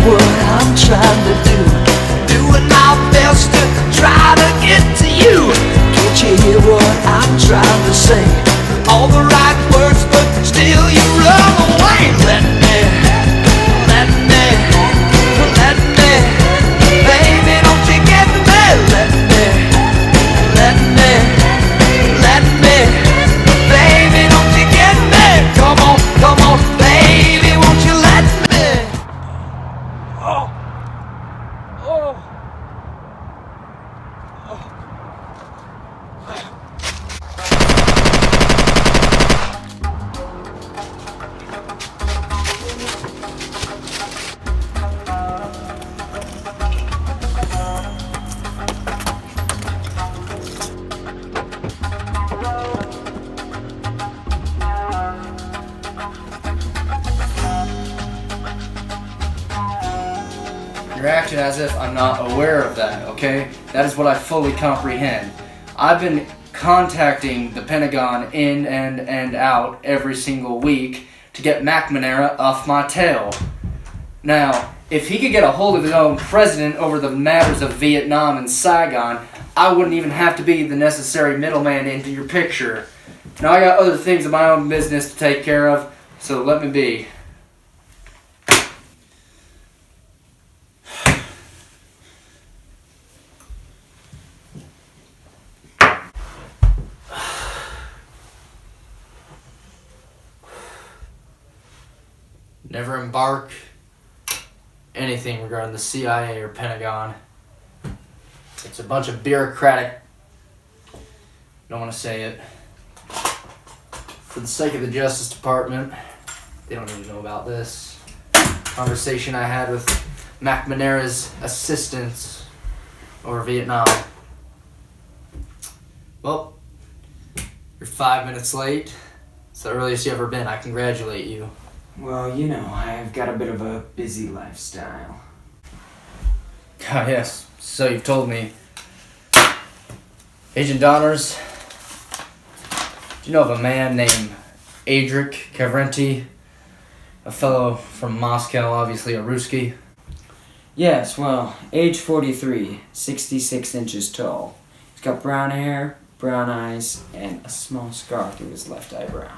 what I'm trying to do? Doing my best to try to get to you. Can't you hear what I'm trying to say? All the right words, but still you run away. Let me, baby, don't you get me? Let me, baby, don't you get me? Come on, baby, won't you let me? Oh. You're acting as if I'm not aware of that, okay? That is what I fully comprehend. I've been contacting the Pentagon in and out every single week to get McNamara off my tail. Now, if he could get a hold of his own president over the matters of Vietnam and Saigon, I wouldn't even have to be the necessary middleman into your picture. Now, I got other things of my own business to take care of, so let me be. Never embark anything regarding the CIA or Pentagon. It's a bunch of bureaucratic, don't want to say it, for the sake of the Justice Department. They don't even know about this conversation I had with McNamara's assistants over Vietnam. Well, you're 5 minutes late. It's the earliest you've ever been. I congratulate you. Well, you know, I've got a bit of a busy lifestyle. Ah, yes, so you've told me. Agent Donnors, do you know of a man named Adric Cavrenti? A fellow from Moscow, obviously a Ruski. Yes, well, age 43, 66 inches tall. He's got brown hair, brown eyes, and a small scar through his left eyebrow.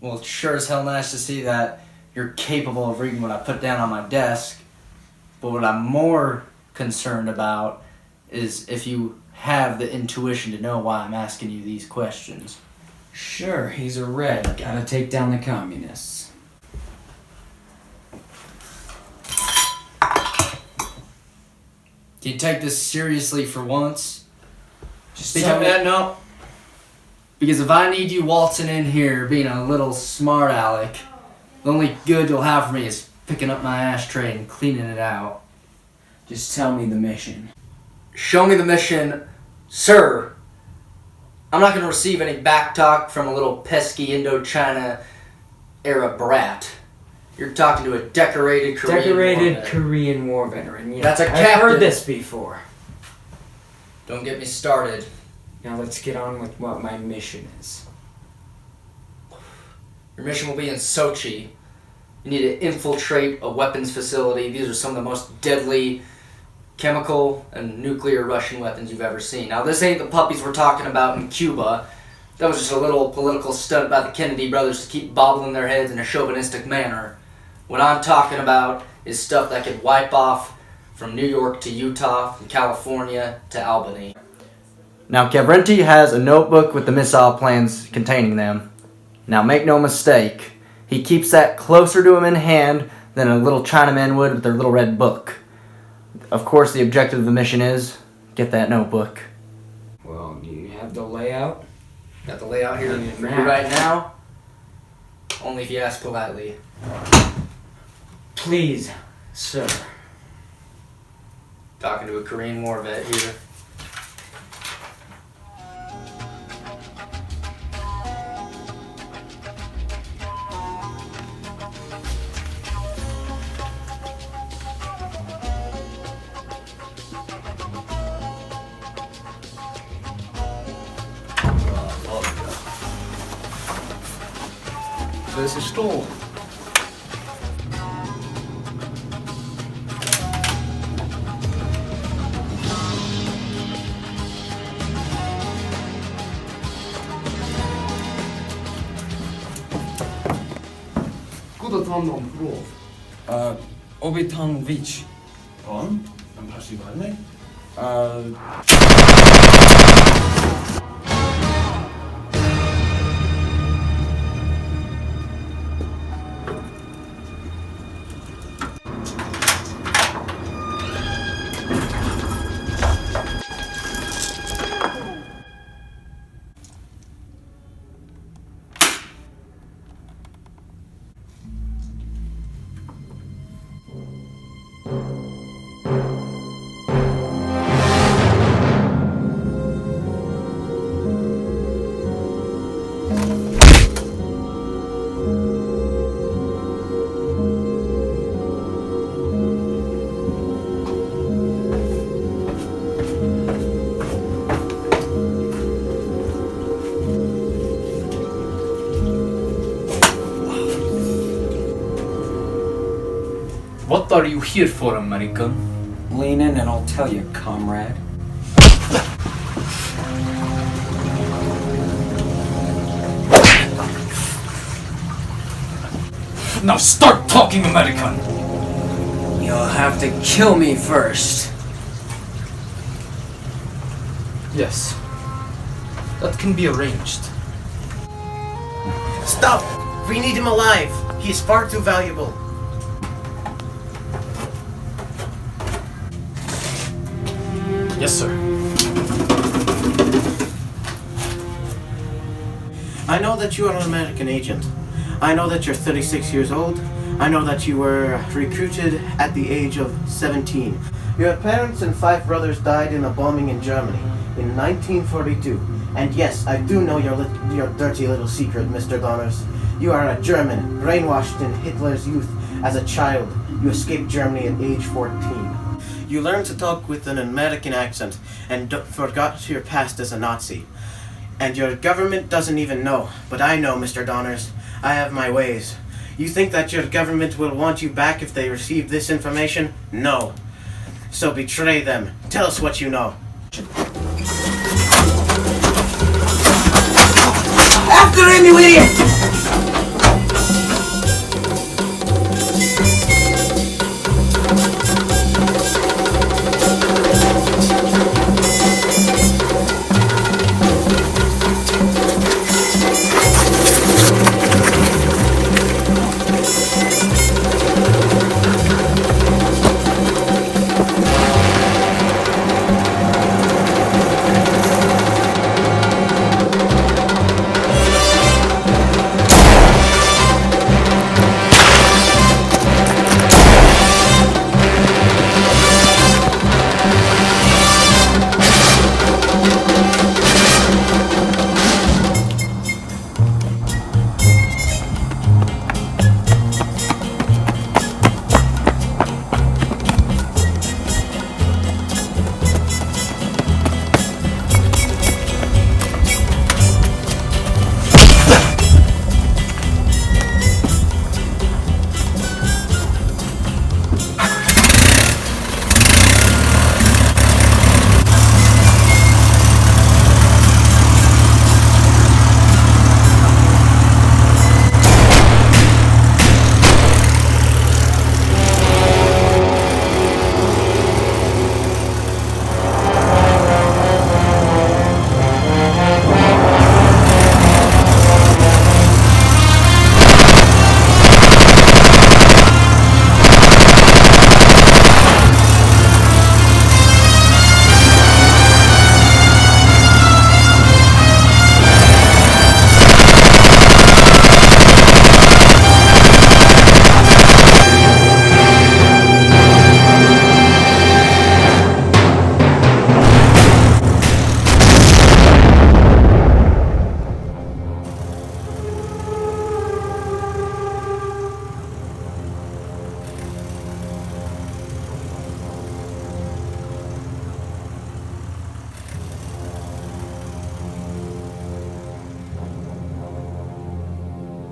Well, it's sure as hell nice to see that you're capable of reading what I put down on my desk. But what I'm more concerned about is if you have the intuition to know why I'm asking you these questions. Sure, he's a red. Gotta take down the communists. Do you take this seriously for once? Just tell me. No. Because if I need you waltzing in here being a little smart aleck, the only good you'll have for me is picking up my ashtray and cleaning it out. Just tell me the mission. Show me the mission, sir. I'm not going to receive any backtalk from a little pesky Indochina era brat. You're talking to a decorated Korean War veteran. Yeah, That's a I've captain. heard this before. Don't get me started. Now let's get on with what my mission is. Your mission will be in Sochi. You need to infiltrate a weapons facility. These are some of the most deadly chemical and nuclear Russian weapons you've ever seen. Now, this ain't the puppies we're talking about in Cuba. That was just a little political stunt by the Kennedy brothers to keep bobbling their heads in a chauvinistic manner. What I'm talking about is stuff that could wipe off from New York to Utah, from California to Albany. Now, Cavrenti has a notebook with the missile plans containing them. Now, make no mistake, he keeps that closer to him in hand than a little Chinaman would with their little red book. Of course, the objective of the mission is get that notebook. Well, do you have the layout? Got the layout here for you right now. Only if you ask politely. Please, sir. Talking to a Korean War vet here. Das ist Stroh. Goede tanden om geloof. Obiton Beach. Dan? En passie waarmee? What are you here for, American? Lean in and I'll tell you, comrade. Now start talking, American! You'll have to kill me first. Yes. That can be arranged. Stop! We need him alive! He is far too valuable. Yes, sir. I know that you are an American agent. I know that you're 36 years old. I know that you were recruited at the age of 17. Your parents and 5 brothers died in a bombing in Germany in 1942. And yes, I do know your dirty little secret, Mr. Donnors. You are a German, brainwashed in Hitler's youth. As a child, you escaped Germany at age 14. You learned to talk with an American accent and forgot your past as a Nazi. And your government doesn't even know, but I know, Mr. Donnors. I have my ways. You think that your government will want you back if they receive this information? No. So betray them. Tell us what you know. After him, you idiot!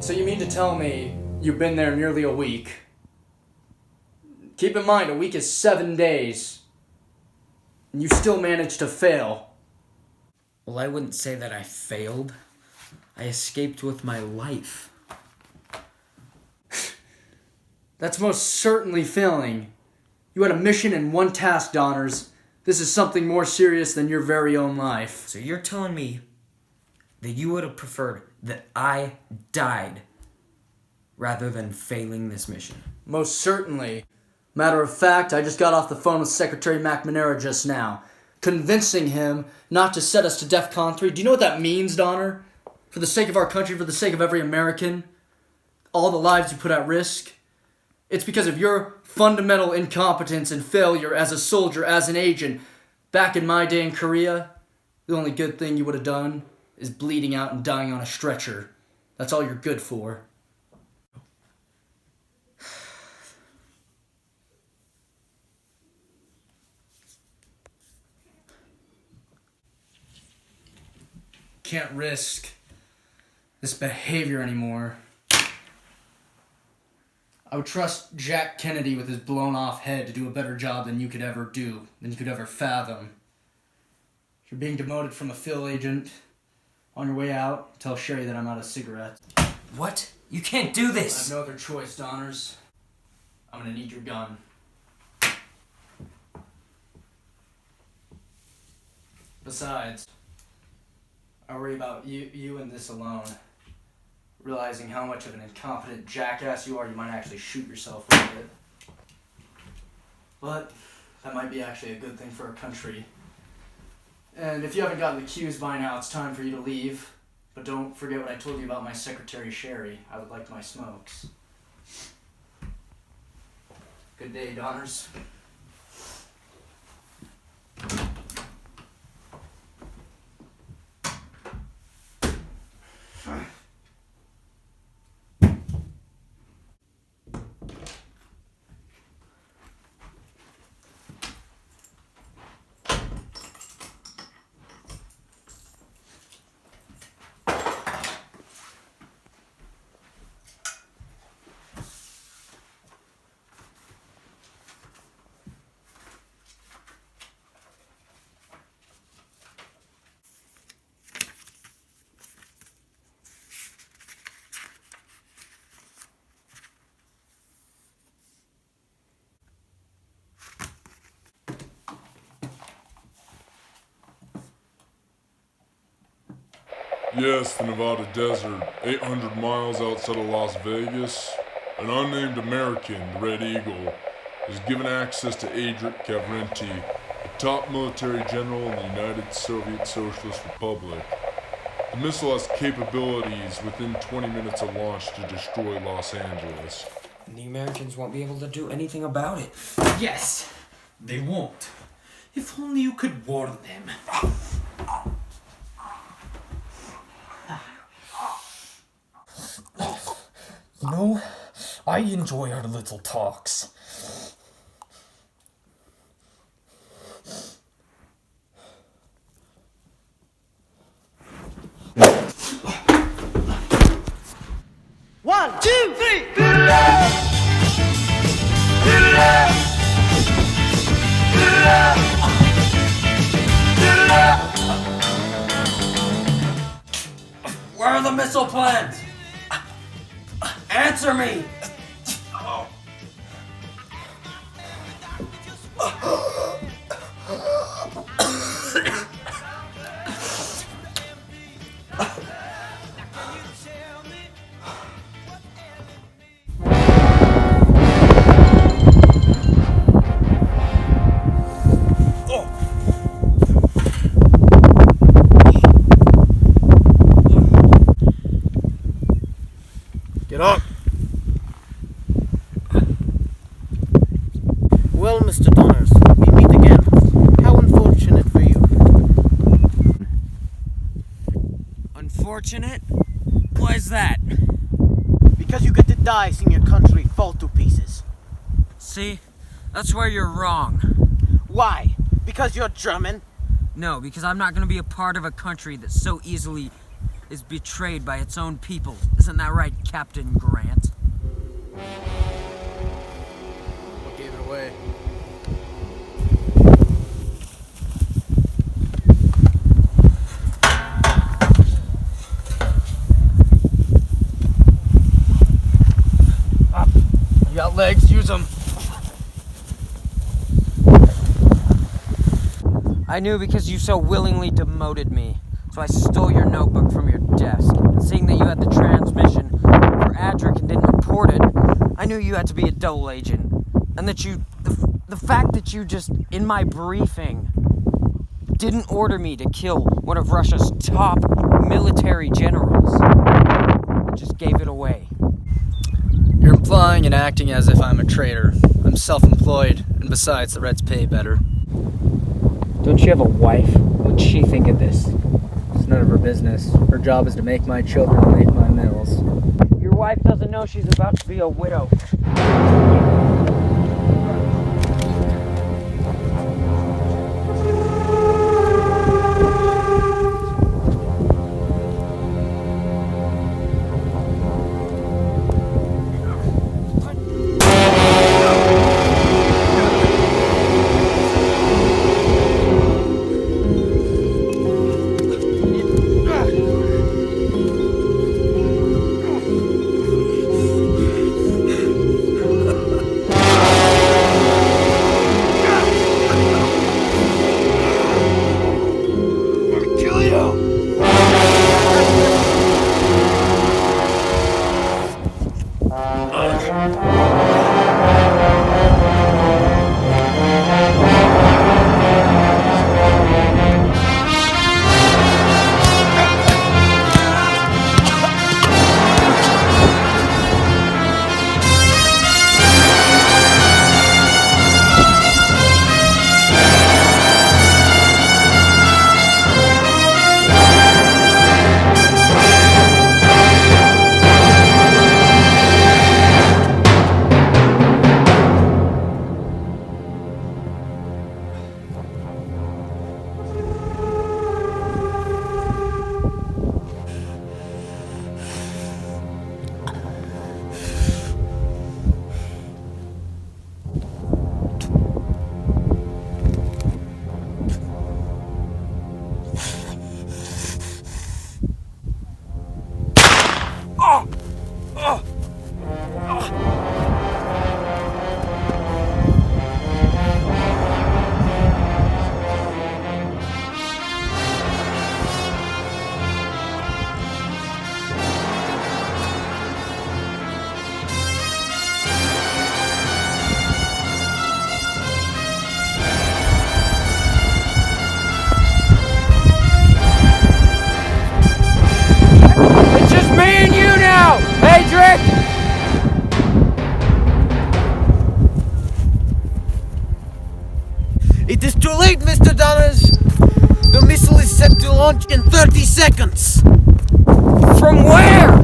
So you mean to tell me you've been there nearly a week? Keep in mind, a week is 7 days. And you still managed to fail. Well, I wouldn't say that I failed. I escaped with my life. That's most certainly failing. You had a mission and one task, Donnors. This is something more serious than your very own life. So you're telling me that you would have preferred that I died rather than failing this mission? Most certainly. Matter of fact, I just got off the phone with Secretary McNamara just now, convincing him not to set us to DEFCON 3. Do you know what that means, Donner? For the sake of our country, for the sake of every American, all the lives you put at risk. It's because of your fundamental incompetence and failure as a soldier, as an agent. Back in my day in Korea, the only good thing you would have done is bleeding out and dying on a stretcher. That's all you're good for. Can't risk this behavior anymore. I would trust Jack Kennedy with his blown off head to do a better job than you could ever do, than you could ever fathom. If you're being demoted from a field agent, on your way out, tell Sherry that I'm out of cigarettes. What? You can't do I this! have no other choice, Donnors. I'm gonna need your gun. Besides, I worry about you and this alone. Realizing how much of an incompetent jackass you are, you might actually shoot yourself with it. But that might be actually a good thing for our country. And if you haven't gotten the cues by now, it's time for you to leave. But don't forget what I told you about my secretary, Sherry. I would like my smokes. Good day, Donnors. Yes, the Nevada desert, 800 miles outside of Las Vegas. An unnamed American, the Red Eagle, is given access to Adric Kavrenti, a top military general in the United Soviet Socialist Republic. The missile has capabilities within 20 minutes of launch to destroy Los Angeles. And the Americans won't be able to do anything about it. Yes, they won't. If only you could warn them. You know, I enjoy our little talks. One, two, three. Where are the missile plans? Answer me! Get up. Well, Mr. Donnors, we meet again. How unfortunate for you. Unfortunate? Why is that? Because you get to die seeing your country fall to pieces. See? That's where you're wrong. Why? Because you're German? No, because I'm not gonna be a part of a country that so easily is betrayed by its own people. Isn't that right, Captain Grant? What gave it away? You got legs, use them. I knew because you so willingly demoted me. So I stole your notebook from your desk. And seeing that you had the transmission for Adric and didn't report it, I knew you had to be a double agent. And that the fact that you just, in my briefing, didn't order me to kill one of Russia's top military generals, just gave it away. You're implying and acting as if I'm a traitor. I'm self-employed, and besides, the Reds pay better. Don't you have a wife? What'd she think of this? It's none of her business. Her job is to make my children and make my meals. Your wife doesn't know she's about to be a widow. It is too late, Mr. Donnors! The missile is set to launch in 30 seconds! From where?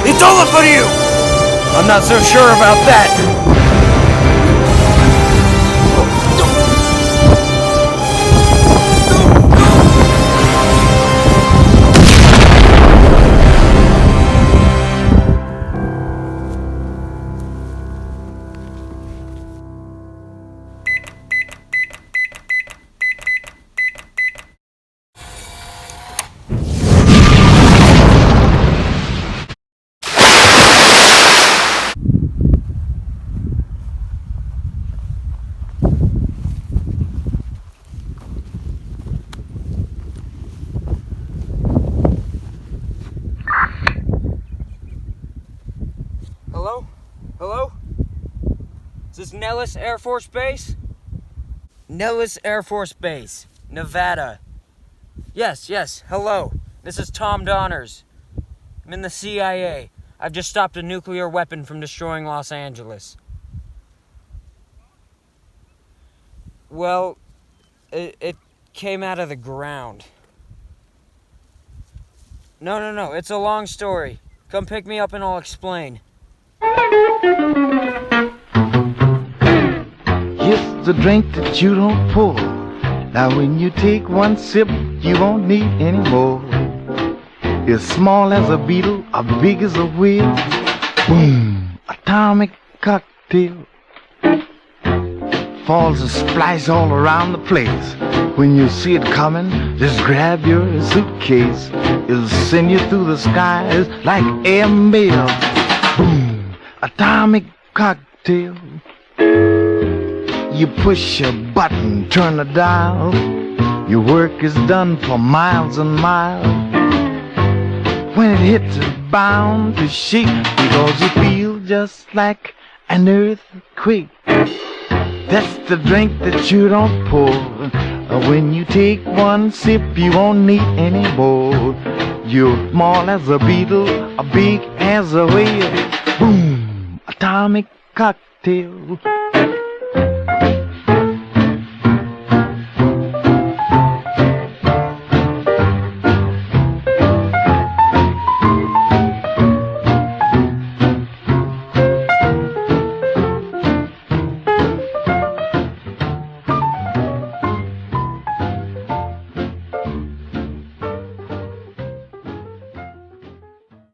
It's over for you! I'm not so sure about that. Hello? Hello? Is this Nellis Air Force Base? Nellis Air Force Base, Nevada. Yes, hello. This is Tom Donnors. I'm in the CIA. I've just stopped a nuclear weapon from destroying Los Angeles. Well, it came out of the ground. No, it's a long story. Come pick me up and I'll explain. It's the drink that you don't pour. Now when you take one sip, you won't need any more. It's small as a beetle, or big as a whale. Boom, atomic cocktail. Falls and splash all around the place. When you see it coming, just grab your suitcase. It'll send you through the skies like air mail. Boom, atomic cocktail. You push a button, turn the dial. Your work is done for miles and miles. When it hits, it's bound to shake, because you feel just like an earthquake. That's the drink that you don't pour. When you take one sip, you won't need any more. You're small as a beetle, or big as a whale. Boom, atomic cocktail.